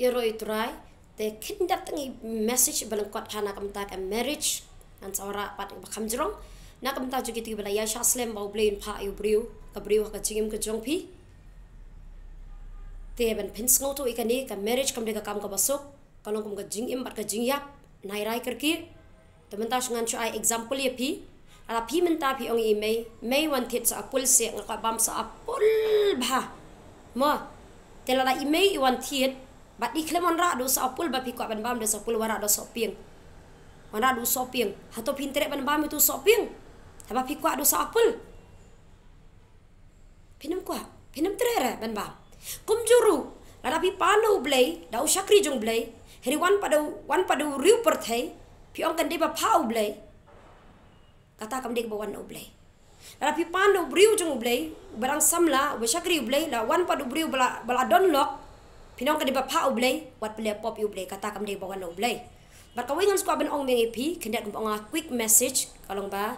iro itrai te kindat tangi message balangkot hana kamta ka marriage an sawra pat bakam jrong na kamta ju kiti bala ya shaslem bau blain pha yu briu ka briu ka chingim ka jong phi te ban pins ngau to ikani ka marriage kam de ka kam ka basok kalong kum ka jingim bat ka jingyap nai rai karki temen ta ngan chu ai example ye phi ala phi menta phi ong i mei wan thet sa apul se ngaka bam sa apul bha mo telala i mei wan thet bat di klemon ra do sa apul ba phi ko ban bam do sa apul wara do so pieng wana do so pieng hato pintere ban bam itu so pieng haba phi ko do sa apul pinam trere ban bam kum juru lada pi panu blai dau syakri jong blai heri wan pada riu perthai pi ong kan de ba phau blai kata kam de ba wan blai lada pi panu briu jong blai barang samla wa syakri blai la wan pada briu bala don lok pinong kan de ba phau blai wat ple pop yu blai kata kam de ba wan blai bar ka wingan skwa ban ong meng pi kendat kum ong quick message kalong ba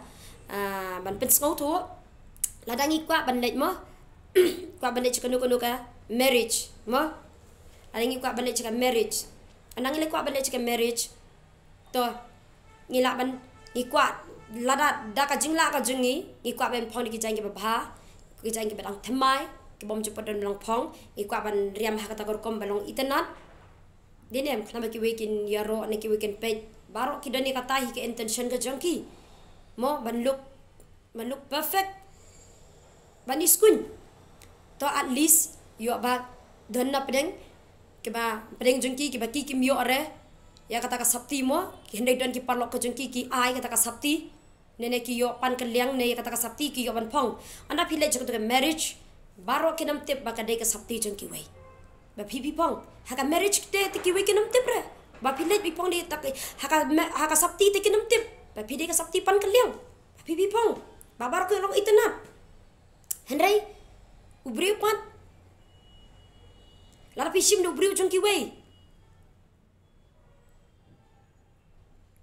ban pen ngau tu lada ngi kwa ban lej mo kwa ban lej kanu ka marriage mo alingi kwa ban lej ka marriage anang ile kwa ban lej ka marriage to ngila ban ngi kwa lada da ka jingla ka jungi ngi kwa ban phong ki jang ki ba ki jang ki badang thamai ki bom chu padan long phong ngi kwa ban riam ha kata kom balong internet dinem khna ki wekin yaro ne ki wekin page baro ki dani kata hi ki intention ka jangki mo ban look perfect ban iskun to at least yo ba donna pedeng ke ba pedeng jangki ki ba ki kim yo are ya kata ka sapti mo ki hendai don ki parlok ka jangki ki ai kata ka sapti nene ki yo pan kaliang ne kata ka sapti ki yo ban phong anda phile jok to marriage baro ki nam tip ba ka de ka sapti jangki wei ba phi pong haka marriage te ki wei ki nam tip re ba phile bi pong de tak haka sapti te ki nam tip ba phi de ka sapti pan kaliang ba phi pong ba bar ko long itna hendai ubri pan lara pishim do ubri jangki wei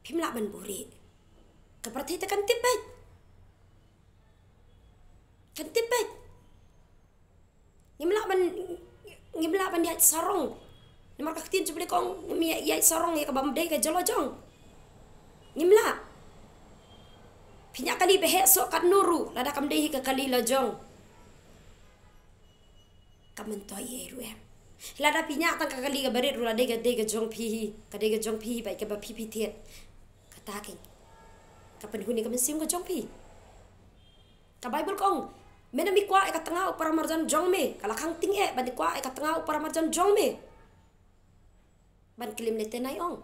pimla ban buri kaparti ta kan tipet ngimla ban dia sarong nomor kaktin coba kong mi ya sarong ya kabam dei ka jolojong ngimla pinya kali behe so kat nuru lada kam dei ka kali lojong kamen to ye ruem lada pinya tang ka kali ka berit ru lada ka jong pi ka dei ka jong pi bai ka ba pi tiet kata king kapan huni ka mensim ka jong pi ka bible kong mena mi kwa ka tengah upara marjan jong me kala khang ting e ban kwa ka tengah upara marjan jong me ban kilim le tenai ong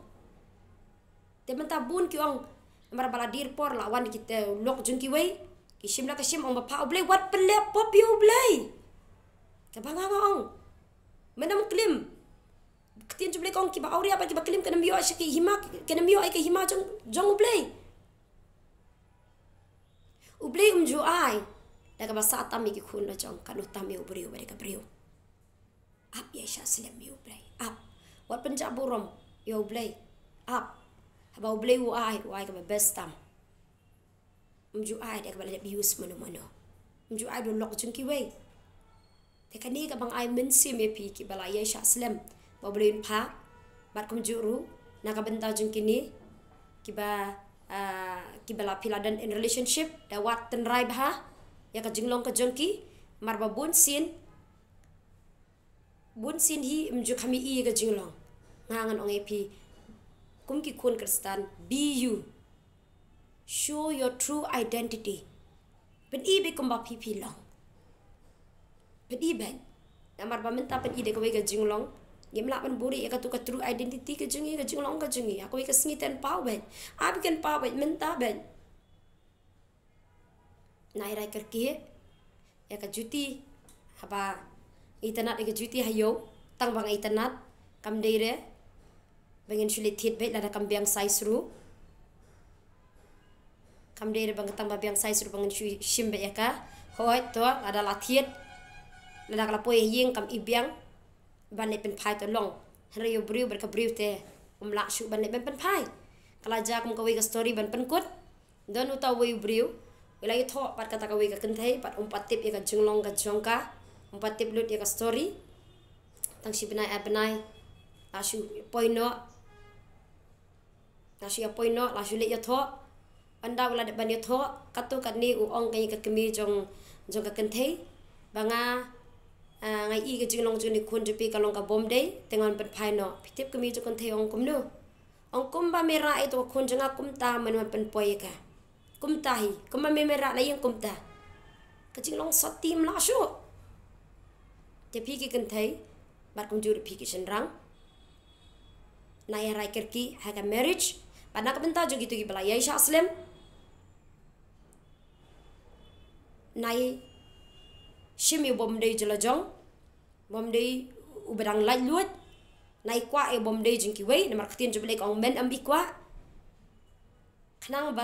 te menta bun ki ong mar bala dir por lawan kita lok jung ki wei ki shim la ka shim ong ba pa oblei wat ple pop yu oblei ka banga ong mena mu kilim kitin juble kong ki ba auri apa ki ba kilim kana mio shiki hima kana mio ai ka hima jong oblei umju ai daga basa atami ki khun na jong kanu tami ubriu bare ka briu ap ya sha slem yu blai ap wat penjab burom yo blai ap haba blai wa ai ka best tam umju ai daga bala bius mano umju ai do lok jung ki wei te kani ka bang ai men sim e pi ki bala ya sha slem ba blin pha bat kum juru na ka benta jung kini ki ba ki bala piladan in relationship da wat ten rai bah ya ka jinglong ka jongki marba bun sin hi mju khami i ka jinglong ngangan ong epi kum ki kun kristan be you show your true identity pen i be kum ba pi long pen i ben na marba menta pen i de ka we ka jinglong gemla ban buri ka tu ka true identity ka jinglong ka jungi aku ka sngiten pau ben ab ken pau ben menta ben nai rai kerki ya ka juti haba internet ka juti hayo tang bang internet kam deire bengen sulit hit bet lada kam biang size ru kam deire bang tang ba biang size ru bengen shimbe ya ka hoi to ada lathiet lada kala poe yeng kam ibiang ban le pen phai to long hre yo briu ber ka briu te la shu ban le pen phai kala ja kum ka we ka story ban pen kut don uta we briu Ilai tho pat kata kawi ka kentai pat tip ya ka jinglong ka jongka 4 tip lut ya ka story tang si benai lasu point no lasu ya point no lasu le ya tho anda wala de ban ya tho katu kat ni u ong kai ka kemi jong ka kenthe banga ngai I ke jinglong juni kun jupi kalong ka bom day tengon pen phai no pitip kemi jo kenthe ong kum no ong kum ba mera itu kun jonga kum ta man pen poi ka kum ta hi kum ba mera na yang kum ta ka jinglong satim la shu te pi ki kenthe bat kum juri pi ki senrang na ya rai kerki ha ka marriage pada ka benta jo gitu ki bala ya isha aslam nai shimi bom day jela jong bom day ubadang lai luat nai kwa e bom day jingki wei na marketin jo blek ong men ambi kwa khnang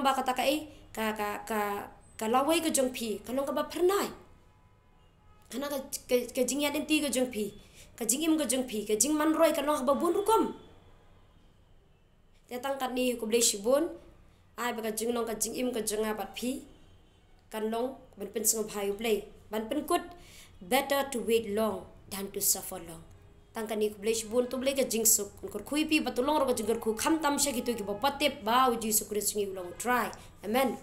ba kata ka e ka lawai ka jong phi kalong ka ba pharnai khana ka jingya den ti ka jong phi ka jingim ka jong phi ka jing man roi ka long ba bun rukom te tang kat ni ko blei shibun ai ba ka jinglong ka jingim ka jonga bat phi kan long ban pen song bhai play ban pen kut better to wait long than to suffer long tang kan ni blei bun to blei ka jingsuk kor khui pi batulong ro ka jingur khu kham tam she ki to ki ba patep ba uji sukre singi long try amen